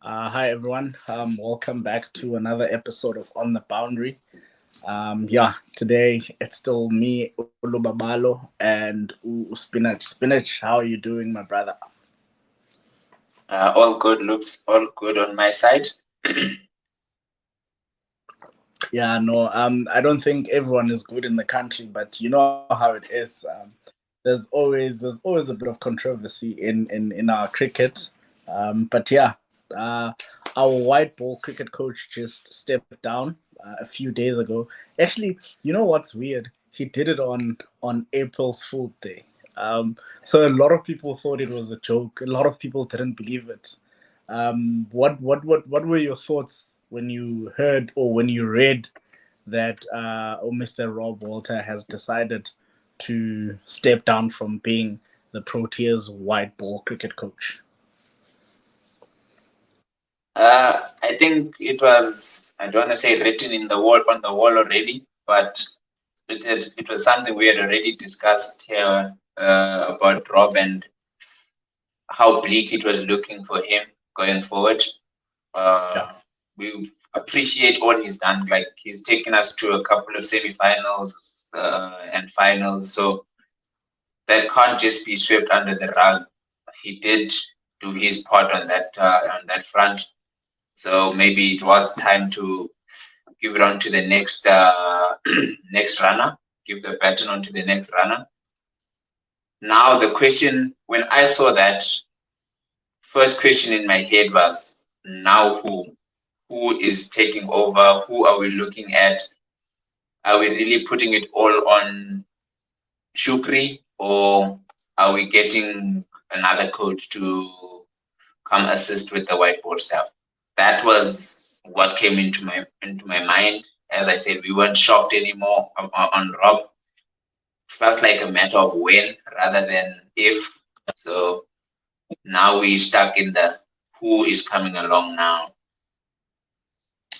Hi everyone. Welcome back to another episode of On the Boundary. Yeah, today it's still me, Ulubabalo, and Spinach. Spinach, how are you doing, my brother? All good, looks all good on my side. Yeah, no, I don't think everyone is good in the country, but you know how it is. There's always a bit of controversy in our cricket. But yeah, uh, our white ball cricket coach just stepped down a few days ago. Actually, you know what's weird? He did it on April's Fool's Day. So a lot of people thought it was a joke. A lot of people didn't believe it. What were your thoughts when you heard or when you read that Mr. Rob Walter has decided to step down from being the Proteas white ball cricket coach? I think it was, I don't want to say written in the wall on the wall already, but it was something we had already discussed here about Rob and how bleak it was looking for him going forward. Yeah, Uh, we appreciate all he's done. Like he's taken us to a couple of semifinals and finals, so that can't just be swept under the rug. He did do his part on that front. So maybe it was time to give it on to the next next runner, give the baton on to the next runner. Now the question, when I saw that, first question in my head was, now who? Who is taking over? Who are we looking at? Are we really putting it all on Shukri, or are we getting another coach to come assist with the whiteboard stuff? That was what came into my mind. As I said, we weren't shocked anymore on Rob. Felt like a matter of when rather than if. So now we stuck in the who is coming along now.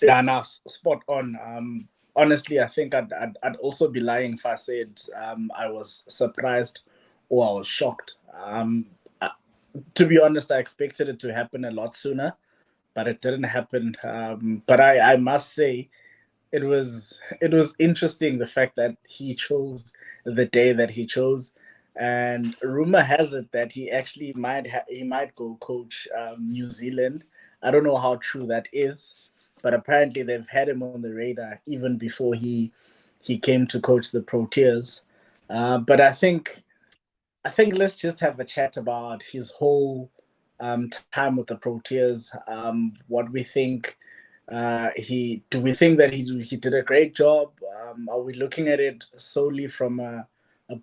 yeah, now spot on. Honestly, I think I'd also be lying if I said I was surprised or I was shocked. I, to be honest, I expected it to happen a lot sooner, but it didn't happen. But I must say, it was interesting the fact that he chose the day that he chose, and rumor has it that he actually he might go coach New Zealand. I don't know how true that is, but apparently they've had him on the radar even before he came to coach the Proteas. But I think let's just have a chat about his whole time with the Proteas. What we think. He do we think that he did a great job? Are we looking at it solely from a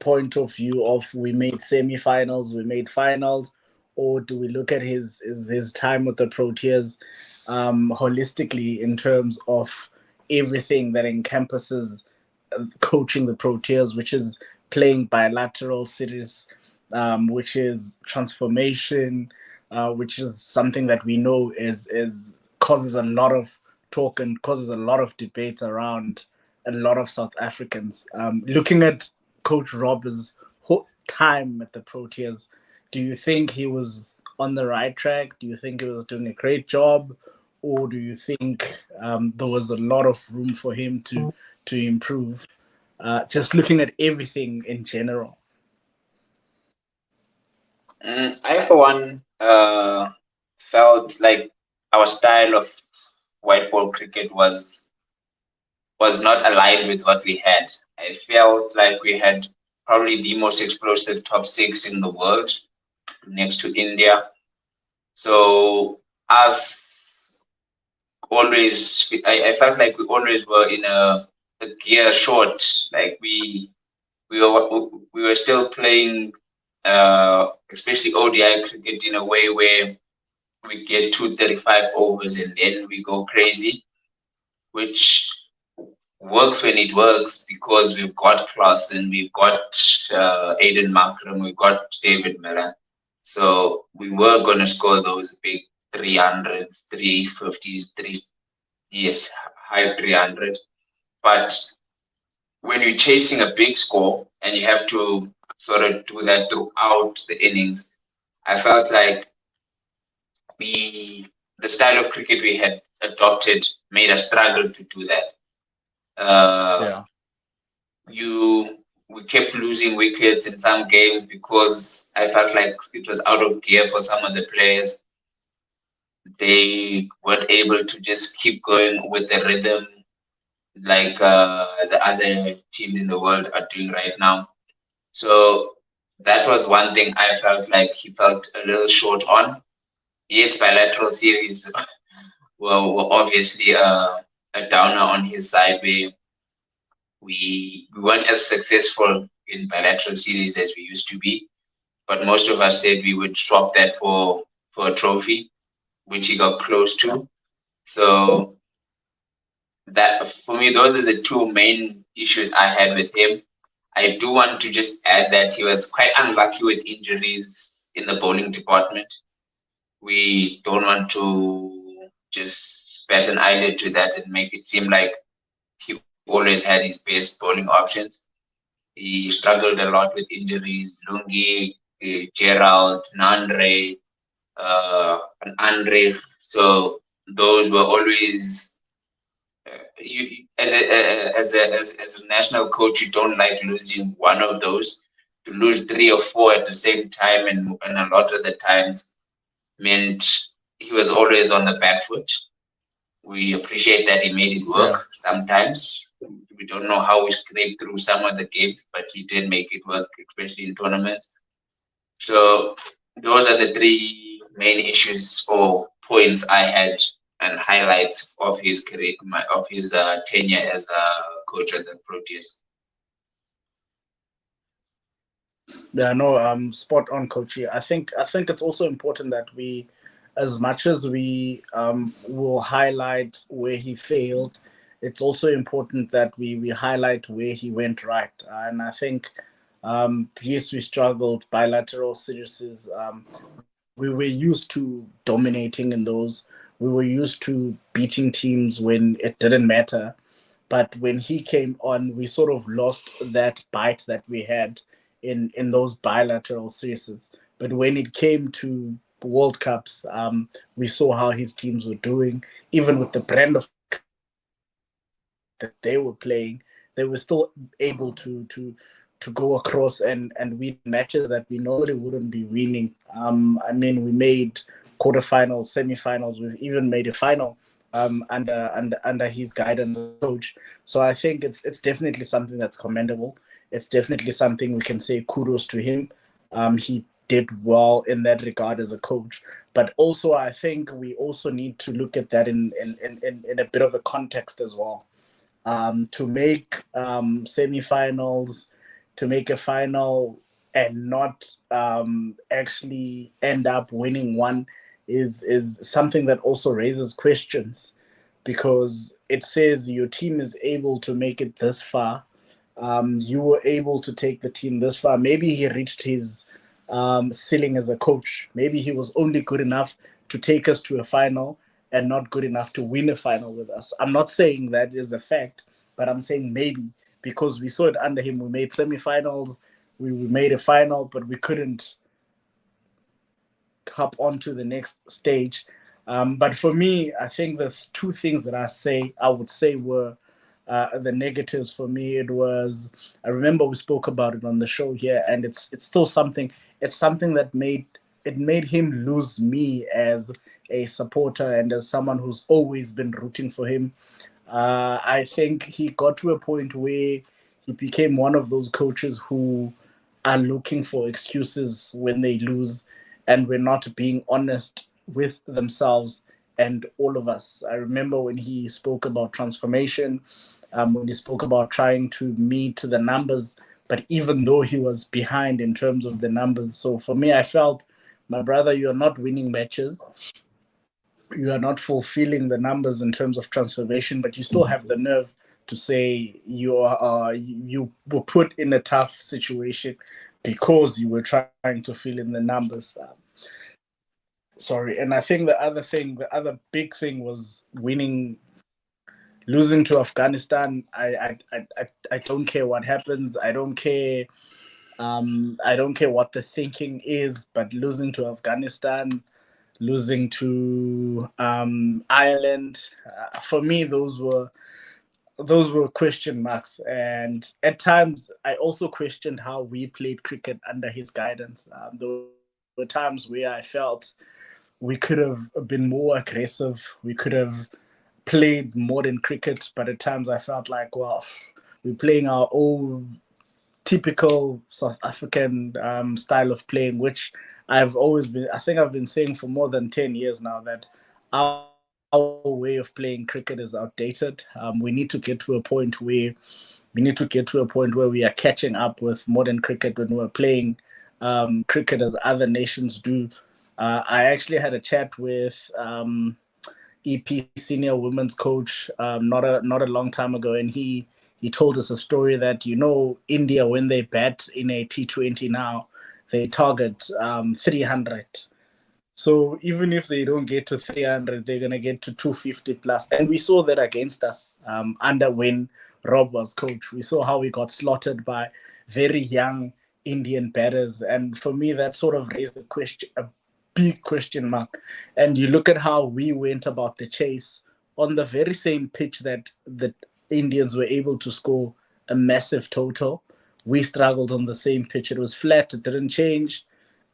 point of view of we made semifinals, we made finals, or do we look at his time with the Proteas holistically in terms of everything that encompasses coaching the Proteas, which is playing bilateral series, which is transformation, which is something that we know is causes a lot of talk and causes a lot of debate around a lot of South Africans. Looking at Coach Rob's whole time at the Proteas, do you think he was on the right track? Do you think he was doing a great job? Or do you think there was a lot of room for him to improve? Just looking at everything in general. I, for one, felt like our style of white ball cricket was not aligned with what we had. I felt like we had probably the most explosive top six in the world next to India. So us always, I felt like we always were in a gear short. Like we were still playing, especially ODI cricket in a way where we get 235 overs and then we go crazy, which works when it works because we've got Clausen, we've got Aiden Markram, we've got David Miller. So we were going to score those big 300s, 350s, yes, high 300. But when you're chasing a big score and you have to sort of do that throughout the innings, I felt like we the style of cricket we had adopted made us struggle to do that. Yeah. You We kept losing wickets in some games because I felt like it was out of gear for some of the players. They weren't able to just keep going with the rhythm like the other teams in the world are doing right now. So that was one thing I felt like he felt a little short on. Yes, bilateral series were obviously a downer on his side where we weren't as successful in bilateral series as we used to be. But most of us said we would swap that for a trophy, which he got close to. So that for me, those are the two main issues I had with him. I do want to just add that he was quite unlucky with injuries in the bowling department. We don't want to just bat an eyelid to that and make it seem like he always had his best bowling options. He struggled a lot with injuries. Lungi, Gerald, Nandre, and Andre. So those were always you as a national coach. You don't like losing one of those. To lose three or four at the same time, and a lot of the times meant he was always on the back foot. We appreciate that he made it Yeah. work sometimes. We don't know how we scraped through some of the games, but he did make it work, especially in tournaments. So those are the three main issues or points I had and highlights of his career, of his tenure as a coach at the Proteas. Yeah, no, spot on, Coachy. I think it's also important that we, as much as we will highlight where he failed, it's also important that we highlight where he went right. And I think, yes, we struggled bilateral series. We were used to dominating in those. We were used to beating teams when it didn't matter. But when he came on, we sort of lost that bite that we had in those bilateral series. But when it came to World Cups, we saw how his teams were doing. Even with the brand of cricket that they were playing, they were still able to go across and win matches that we normally wouldn't be winning. I mean, we made quarterfinals, semifinals. We've even made a final under his guidance as coach. So I think it's definitely something that's commendable. It's definitely something we can say kudos to him. He did well in that regard as a coach. But also, I think we also need to look at that in a bit of a context as well. To make semifinals, to make a final, and not actually end up winning one is something that also raises questions, because it says your team is able to make it this far. You were able to take the team this far. Maybe he reached his ceiling as a coach. Maybe he was only good enough to take us to a final and not good enough to win a final with us. I'm not saying that is a fact, but I'm saying maybe, because we saw it under him. We made semifinals, we made a final, but we couldn't hop on to the next stage. But for me, I think the two things that I would say were the negatives for me. It was, I remember we spoke about it on the show here, and it's still something. It's something that made him lose me as a supporter and as someone who's always been rooting for him. I think he got to a point where he became one of those coaches who are looking for excuses when they lose, and we're not being honest with themselves and all of us. I remember when he spoke about transformation, when he spoke about trying to meet the numbers, but even though he was behind in terms of the numbers. So for me, I felt, my brother, you're not winning matches, you are not fulfilling the numbers in terms of transformation, but you still have the nerve to say you were put in a tough situation because you were trying to fill in the numbers. Sorry, and I think the other big thing was winning, losing to Afghanistan. I don't care what happens. I don't care what the thinking is, but losing to Afghanistan, losing to Ireland. For me, those were question marks, and at times I also questioned how we played cricket under his guidance. There were times where I felt we could have been more aggressive. We could have played modern cricket, but at times I felt like, well, we're playing our old typical South African style of playing, which I think I've been saying for more than 10 years now that our way of playing cricket is outdated. We need to get to a point where we are catching up with modern cricket when we're playing cricket as other nations do. I actually had a chat with EP senior women's coach not a long time ago, and he told us a story that India, when they bat in a T20 now, they target 300. So even if they don't get to 300, they're gonna get to 250 plus, and we saw that against us under when Rob was coach. We saw how we got slaughtered by very young Indian batters, and for me, that sort of raised a big question mark. And you look at how we went about the chase on the very same pitch that the Indians were able to score a massive total. We struggled on the same pitch. It was flat. It didn't change.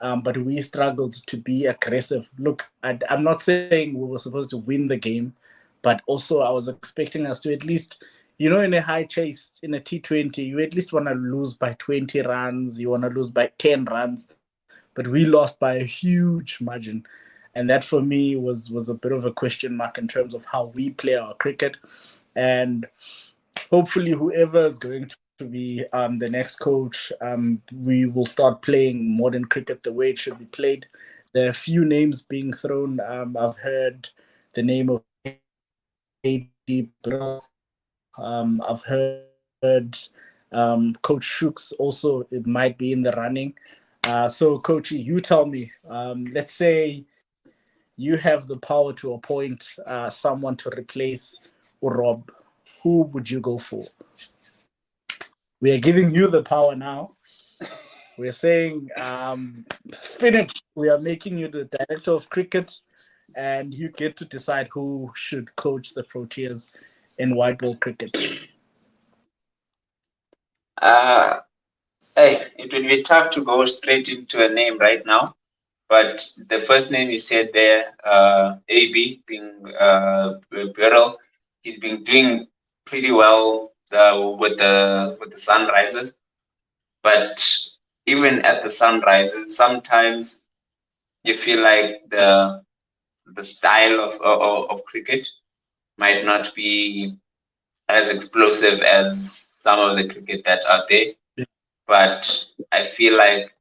But we struggled to be aggressive. Look, I'm not saying we were supposed to win the game, but also I was expecting us to at least, in a high chase, in a T20, you at least want to lose by 20 runs, you want to lose by 10 runs, but we lost by a huge margin. And that for me was a bit of a question mark in terms of how we play our cricket. And hopefully whoever is going to be the next coach, we will start playing modern cricket the way it should be played. There are a few names being thrown. I've heard the name of KD Bro. I've heard Coach Shooks also, it might be in the running. So, Coachy, you tell me, let's say you have the power to appoint someone to replace Rob. Who would you go for? We are giving you the power now. We're saying, Spinach, we are making you the director of cricket, and you get to decide who should coach the Proteas in white ball cricket. Hey, it will be tough to go straight into a name right now, but the first name you said there, AB, being Beryl, he's been doing pretty well with the Sunrisers. But even at the Sunrisers, sometimes you feel like the style of cricket might not be as explosive as some of the cricket that's out there. But I feel like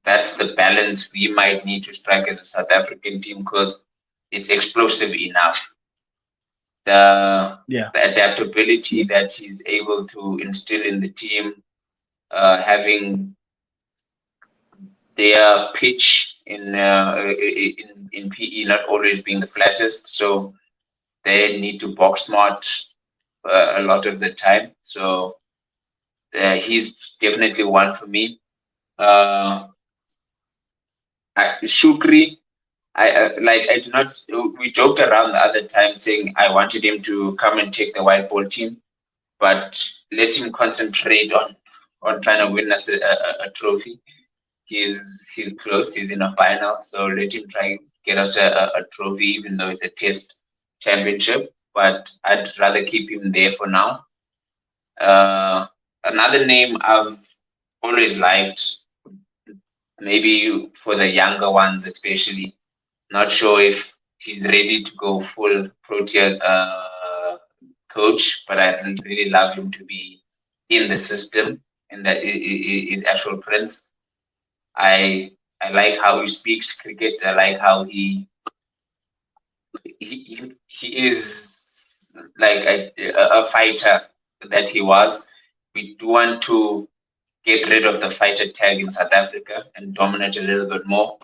that's the balance we might need to strike as a South African team because it's explosive enough. The adaptability that he's able to instill in the team, having their pitch in PE not always being the flattest, so they need to box smart a lot of the time. So he's definitely one for me. Uh, Shukri, I do not. We joked around the other time saying I wanted him to come and take the white ball team, but let him concentrate on trying to win us a trophy. He's close. He's in a final, so let him try get us a trophy, even though it's a test championship. But I'd rather keep him there for now. Another name I've always liked, maybe for the younger ones especially. Not sure if he's ready to go full Protea coach, but I really love him to be in the system and that is actual Prince. I like how he speaks cricket. I like how he is like a fighter that he was. We do want to get rid of the fighter tag in South Africa and dominate a little bit more.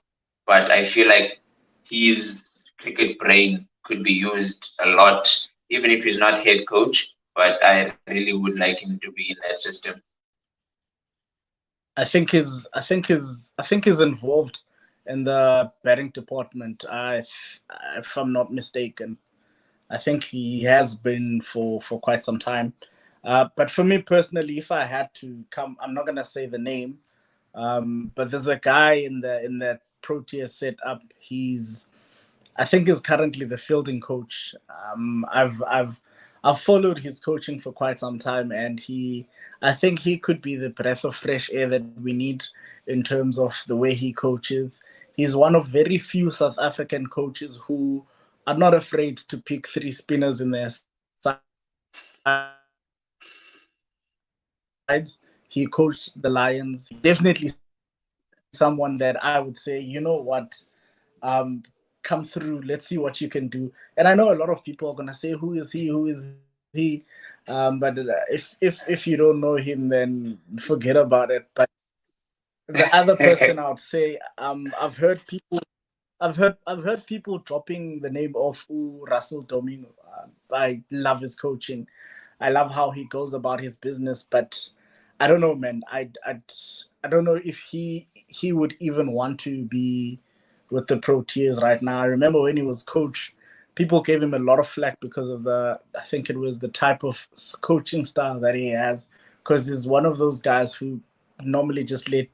But I feel like his cricket brain could be used a lot, even if he's not head coach. But I really would like him to be in that system. I think he's involved in the batting department. If I'm not mistaken, I think he has been for quite some time. But for me personally, if I had to come, I'm not gonna say the name. But there's a guy in that Proteas setup. I think he's currently the fielding coach. I've followed his coaching for quite some time, and I think he could be the breath of fresh air that we need in terms of the way he coaches. He's one of very few South African coaches who are not afraid to pick three spinners in their sides. He coached the Lions. He's definitely someone that I would say, come through. Let's see what you can do. And I know a lot of people are gonna say, "Who is he? Who is he?" But if you don't know him, then forget about it. But the other person I would say, I've heard people dropping the name of Russell Domino. I love his coaching. I love how he goes about his business, but I don't know, man. I don't know if he would even want to be with the Proteas right now. I remember when he was coach, people gave him a lot of flack because of I think it was the type of coaching style that he has, because he's one of those guys who normally just let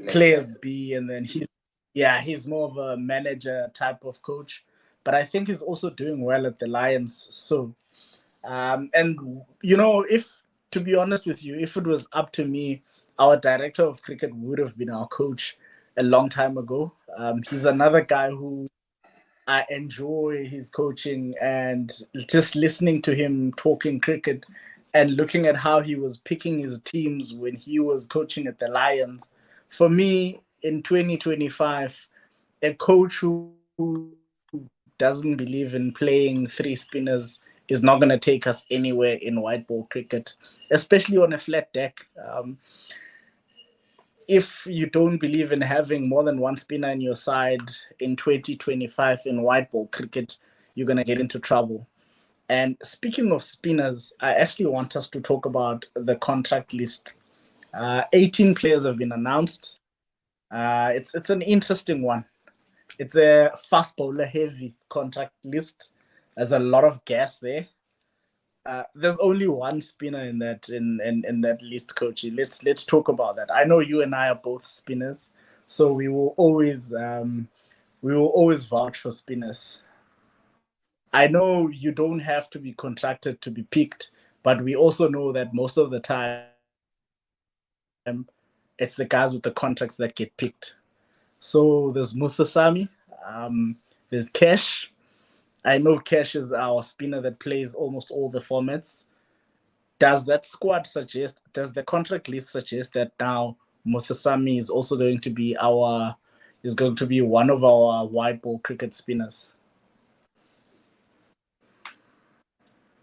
players be, and then he's more of a manager type of coach. But I think he's also doing well at the Lions. So, and if to be honest with you, if it was up to me, our director of cricket would have been our coach a long time ago. He's another guy who I enjoy his coaching, and just listening to him talking cricket and looking at how he was picking his teams when he was coaching at the Lions. For me, in 2025, a coach who doesn't believe in playing three spinners is not going to take us anywhere in white ball cricket, especially on a flat deck. If you don't believe in having more than one spinner in your side in 2025 in white ball cricket, you're going to get into trouble. And speaking of spinners, I actually want us to talk about the contract list. 18 players have been announced. It's an interesting one. It's a fast bowler heavy contract list. There's a lot of gas there. There's only one spinner in that list, Coachy. Let's talk about that. I know you and I are both spinners, so we will always vouch for spinners. I know you don't have to be contracted to be picked, but we also know that most of the time it's the guys with the contracts that get picked. So there's Muthasami, there's Cash. I know Cash is our spinner that plays almost all the formats. Does the contract list suggest that now Muthasami is also going to be one of our white ball cricket spinners?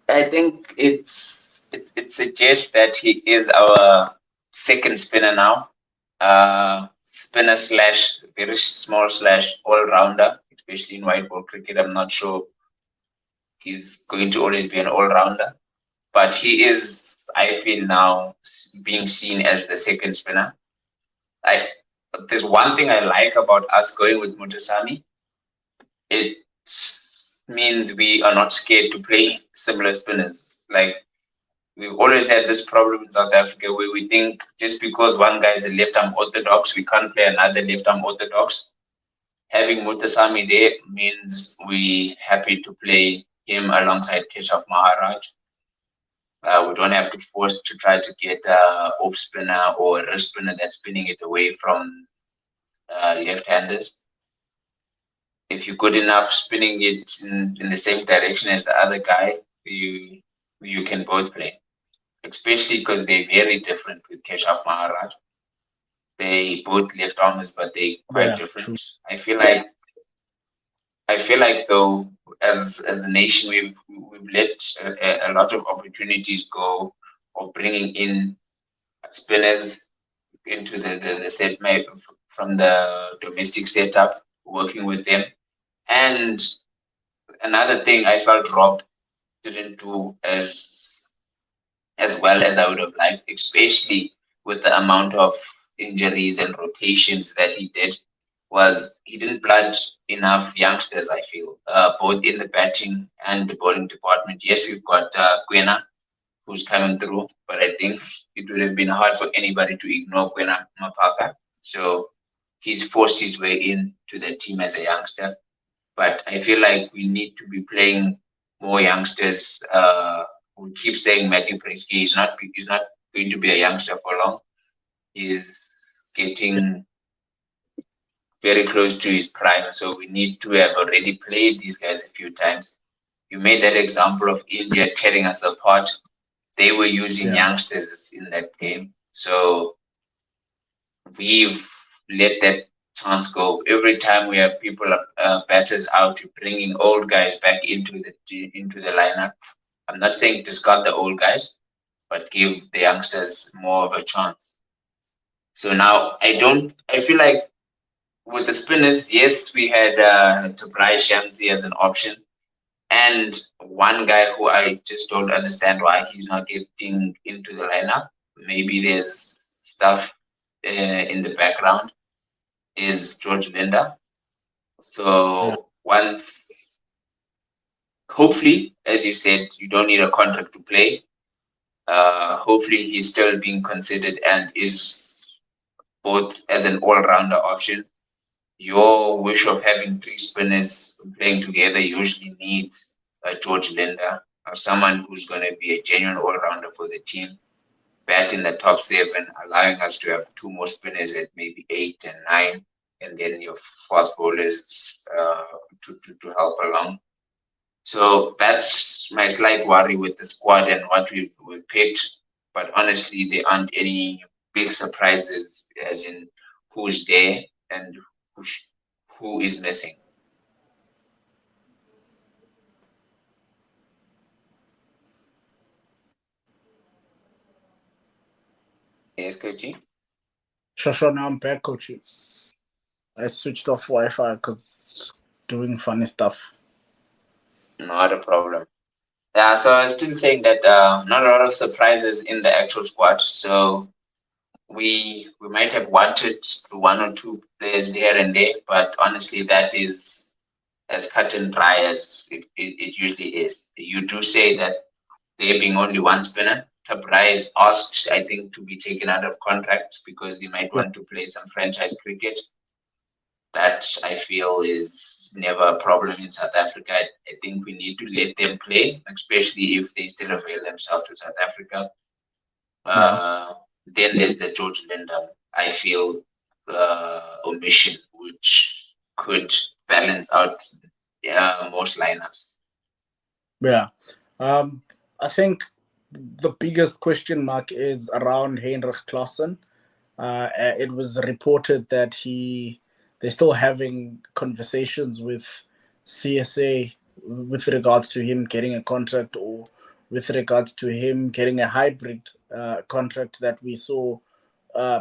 I think it suggests that he is our second spinner now. Spinner slash very small slash all rounder, especially in white ball cricket. I'm not sure he's going to always be an all rounder, but he is, I feel now, being seen as the second spinner. I There's one thing I like about us going with Mutasami. It means we are not scared to play similar spinners. Like, we've always had this problem in South Africa where we think just because one guy is a left arm orthodox, we can't play another left arm orthodox. Having Mutasami there means we happy to play him alongside Keshav Maharaj. We don't have to force to try to get off spinner or a spinner that's spinning it away from left-handers. If you're good enough spinning it in the same direction as the other guy, you can both play. Especially because they're very different with Keshav Maharaj. They both left armers, but they quite Yeah, different. true. I feel like though, as a nation, we've let a lot of opportunities go of bringing in spinners into the set map from the domestic setup, working with them. And another thing I felt Rob didn't do as well as I would have liked, especially with the amount of injuries and rotations that he did. was he didn't blood enough youngsters, I feel, both in the batting and the bowling department. Yes, we've got Gwena, who's coming through, but I think it would have been hard for anybody to ignore Gwena Mapaka. So he's forced his way into the team as a youngster. But I feel like we need to be playing more youngsters. We keep saying Matthew Presky he's not going to be a youngster for long. He's getting very close to his prime, so we need to have already played these guys a few times. You made that example of India tearing us apart. They were using Yeah. youngsters in that game, so we've let that chance go. Every time we have people batters out, bringing old guys back into the lineup. I'm not saying discard the old guys, but give the youngsters more of a chance. So now I feel like with the spinners, yes, we had Tabrai Shamsi as an option, and one guy who I just don't understand why he's not getting into the lineup. Maybe there's stuff in the background. Is George Linda. Yeah. So once, hopefully, as you said, you don't need a contract to play. Hopefully, he's still being considered and is both as an all-rounder option. Your wish of having three spinners playing together usually needs a George Linda or someone who's going to be a genuine all-rounder for the team. Bat in the top seven, allowing us to have two more spinners at maybe 8 and 9, and then your fast bowlers to help along. So that's my slight worry with the squad and what we picked. But honestly, there aren't any big surprises, as in who's there and who, who is missing. Yes, Kochi? Shosho, now I'm back, coach. I switched off Wi-Fi because doing funny stuff. Not a problem. Yeah, so I was still saying that not a lot of surprises in the actual squad. So we might have wanted one or two players here and there, but honestly, that is as cut and dry as it usually is. You do say that there being only one spinner, Tabrai is asked, I think, to be taken out of contract because he might Yeah. want to play some franchise cricket. That I feel is never a problem in South Africa. I think we need to let them play, especially if they still avail themselves to South Africa. Yeah. Then there's the George Linda, I feel, omission, which could balance out most lineups. Yeah. I think the biggest question mark is around Heinrich Clausen. It was reported that they're still having conversations with CSA with regards to him getting a contract or with regards to him getting a hybrid contract that we saw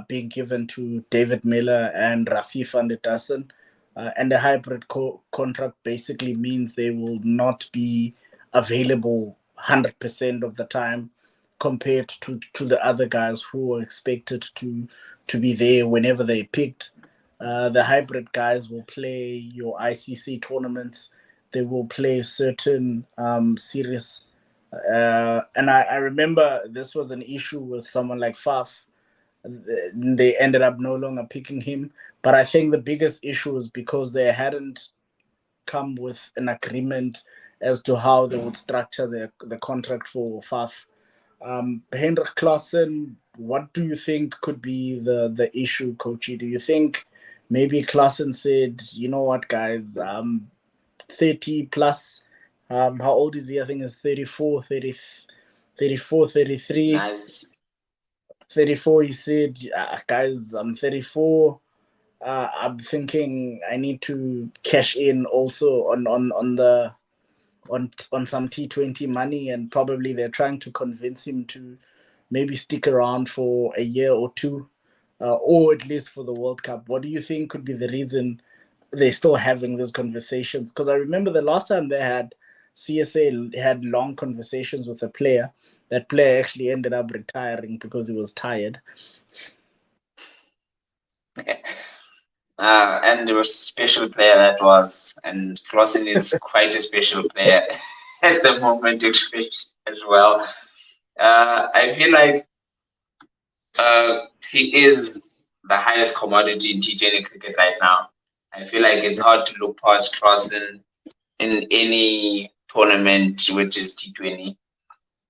being given to David Miller and Rasif van der Tassen. And the hybrid contract basically means they will not be available 100% of the time compared to the other guys who were expected to be there whenever they picked. The hybrid guys will play your ICC tournaments. They will play certain series. And I remember this was an issue with someone like Faf. They ended up no longer picking him. But I think the biggest issue is because they hadn't come with an agreement as to how they would structure the contract for Faf. Hendrik Klassen, what do you think could be the issue, Coachy? Do you think maybe Klassen said, you know what, guys, 30 plus, how old is he? I think it's 34, 30, 34, 33. Nice. 34, he said, guys, I'm 34. I'm thinking I need to cash in also on the on some T20 money, and probably they're trying to convince him to maybe stick around for a year or two, or at least for the World Cup. What do you think could be the reason they're still having these conversations? Because I remember the last time they had CSA had long conversations with a player. That player actually ended up retiring because he was tired. And there was a special player that was, and Clausen is quite a special player at the moment as well. I feel like he is the highest commodity in T20 cricket right now. I feel like it's hard to look past Clausen in any tournament which is T20.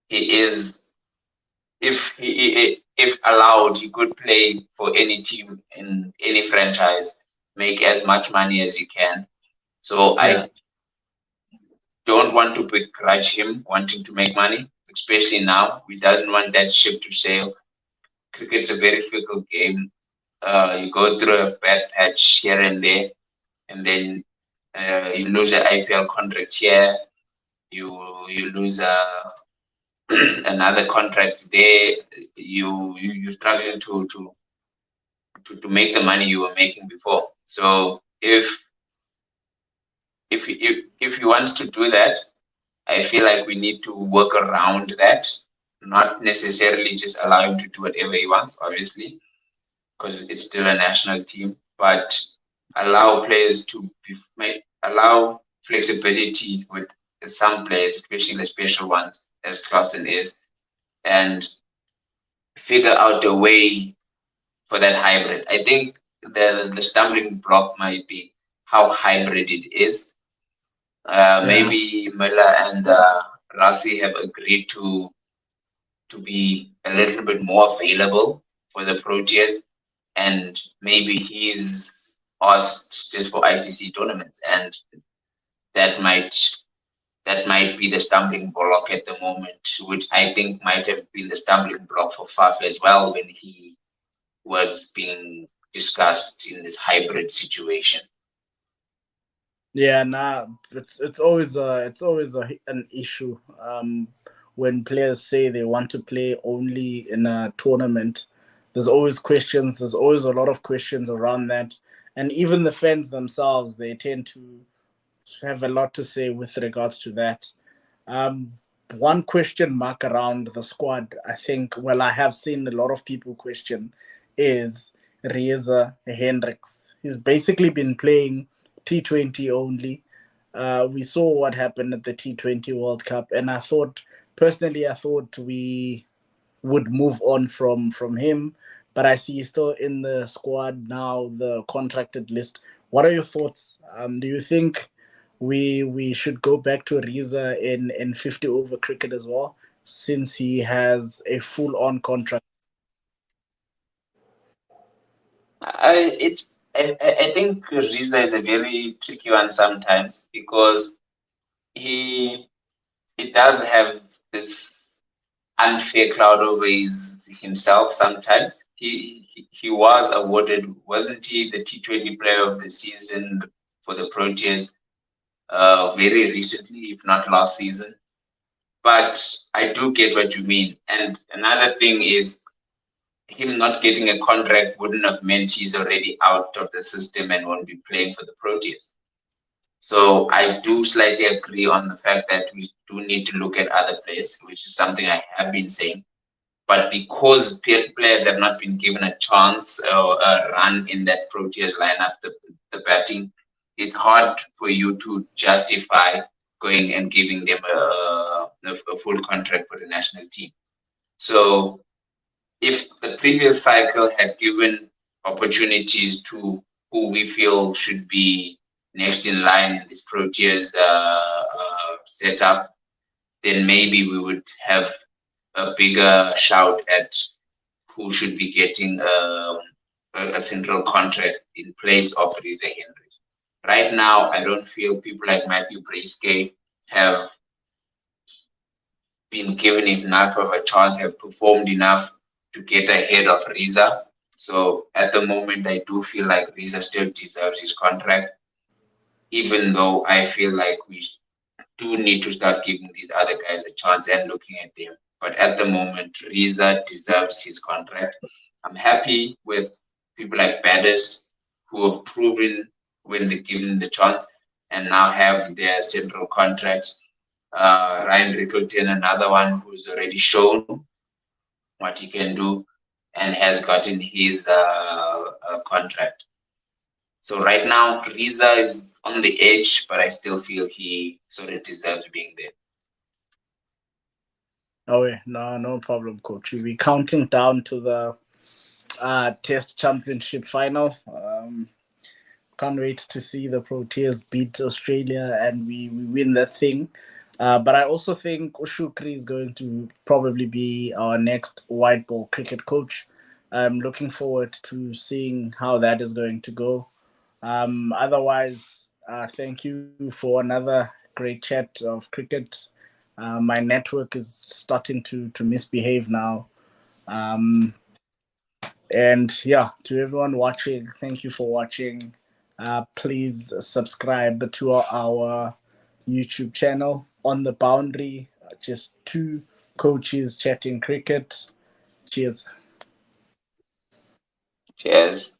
He is, if allowed, he could play for any team in any franchise, make as much money as he can. So Yeah, I don't want to begrudge him wanting to make money, especially now. He doesn't want that ship to sail. Cricket's a very fickle game. You go through a bad patch here and there, and then you lose an IPL contract here. You lose another contract there. You struggling to make the money you were making before. So if he wants to do that, I feel like we need to work around that, not necessarily just allow him to do whatever he wants, obviously, because it's still a national team, but allow players to allow flexibility with some players, especially the special ones, as Clausen is, and figure out a way for that hybrid. I think the stumbling block might be how hybrid it is. yeah, Maybe Miller and Rasi have agreed to be a little bit more available for the Proteas, and maybe he's asked just for ICC tournaments, and that might that might be the stumbling block at the moment, which I think might have been the stumbling block for Faf as well when he was being discussed in this hybrid situation. yeah. Nah, it's always an issue. When players say they want to play only in a tournament, there's always questions. There's always a lot of questions around that, and even the fans themselves, they tend to have a lot to say with regards to that. Um, One question mark around the squad, I think, well, I have seen a lot of people question is Reza Hendricks. He's basically been playing T20 only. We saw what happened at the T20 World Cup, and personally, I thought we would move on from him. But I see he's still in the squad now, the contracted list. What are your thoughts? Do you think we should go back to Riza in 50 over cricket as well, since he has a full on contract? I think Riza is a very tricky one sometimes because he he does have this unfair cloud over himself sometimes. He was awarded, wasn't he, the T20 Player of the Season for the Proteas very recently, if not last season. But I do get what you mean. And another thing is him not getting a contract wouldn't have meant he's already out of the system and won't be playing for the Proteas. So I do slightly agree on the fact that we do need to look at other players, which is something I have been saying. But because players have not been given a chance or a run in that Proteas lineup, the batting, it's hard for you to justify going and giving them a full contract for the national team. So if the previous cycle had given opportunities to who we feel should be next in line in this Proteas setup, then maybe we would have a bigger shout at who should be getting a central contract in place of Riza Henry. Right now, I don't feel people like Matthew Bracegate have been given enough of a chance, have performed enough to get ahead of Riza. So at the moment, I do feel like Riza still deserves his contract, even though I feel like we do need to start giving these other guys a chance and looking at them. But at the moment, Riza deserves his contract. I'm happy with people like Badders who have proven when they're given the chance and now have their central contracts. Ryan Rickleton, another one who's already shown what he can do and has gotten his contract. So right now, Riza is on the edge, but I still feel he sort of deserves being there. Oh, yeah, no problem, coach. We're counting down to the Test Championship final. Can't wait to see the Proteas beat Australia and we win that thing. But I also think Ushukri is going to probably be our next white ball cricket coach. I'm looking forward to seeing how that is going to go. Otherwise, thank you for another great chat of cricket. My network is starting to misbehave now. Um, and yeah, to everyone watching, thank you for watching. Please subscribe to our YouTube channel On the Boundary. Just two coaches chatting cricket. Cheers. Cheers.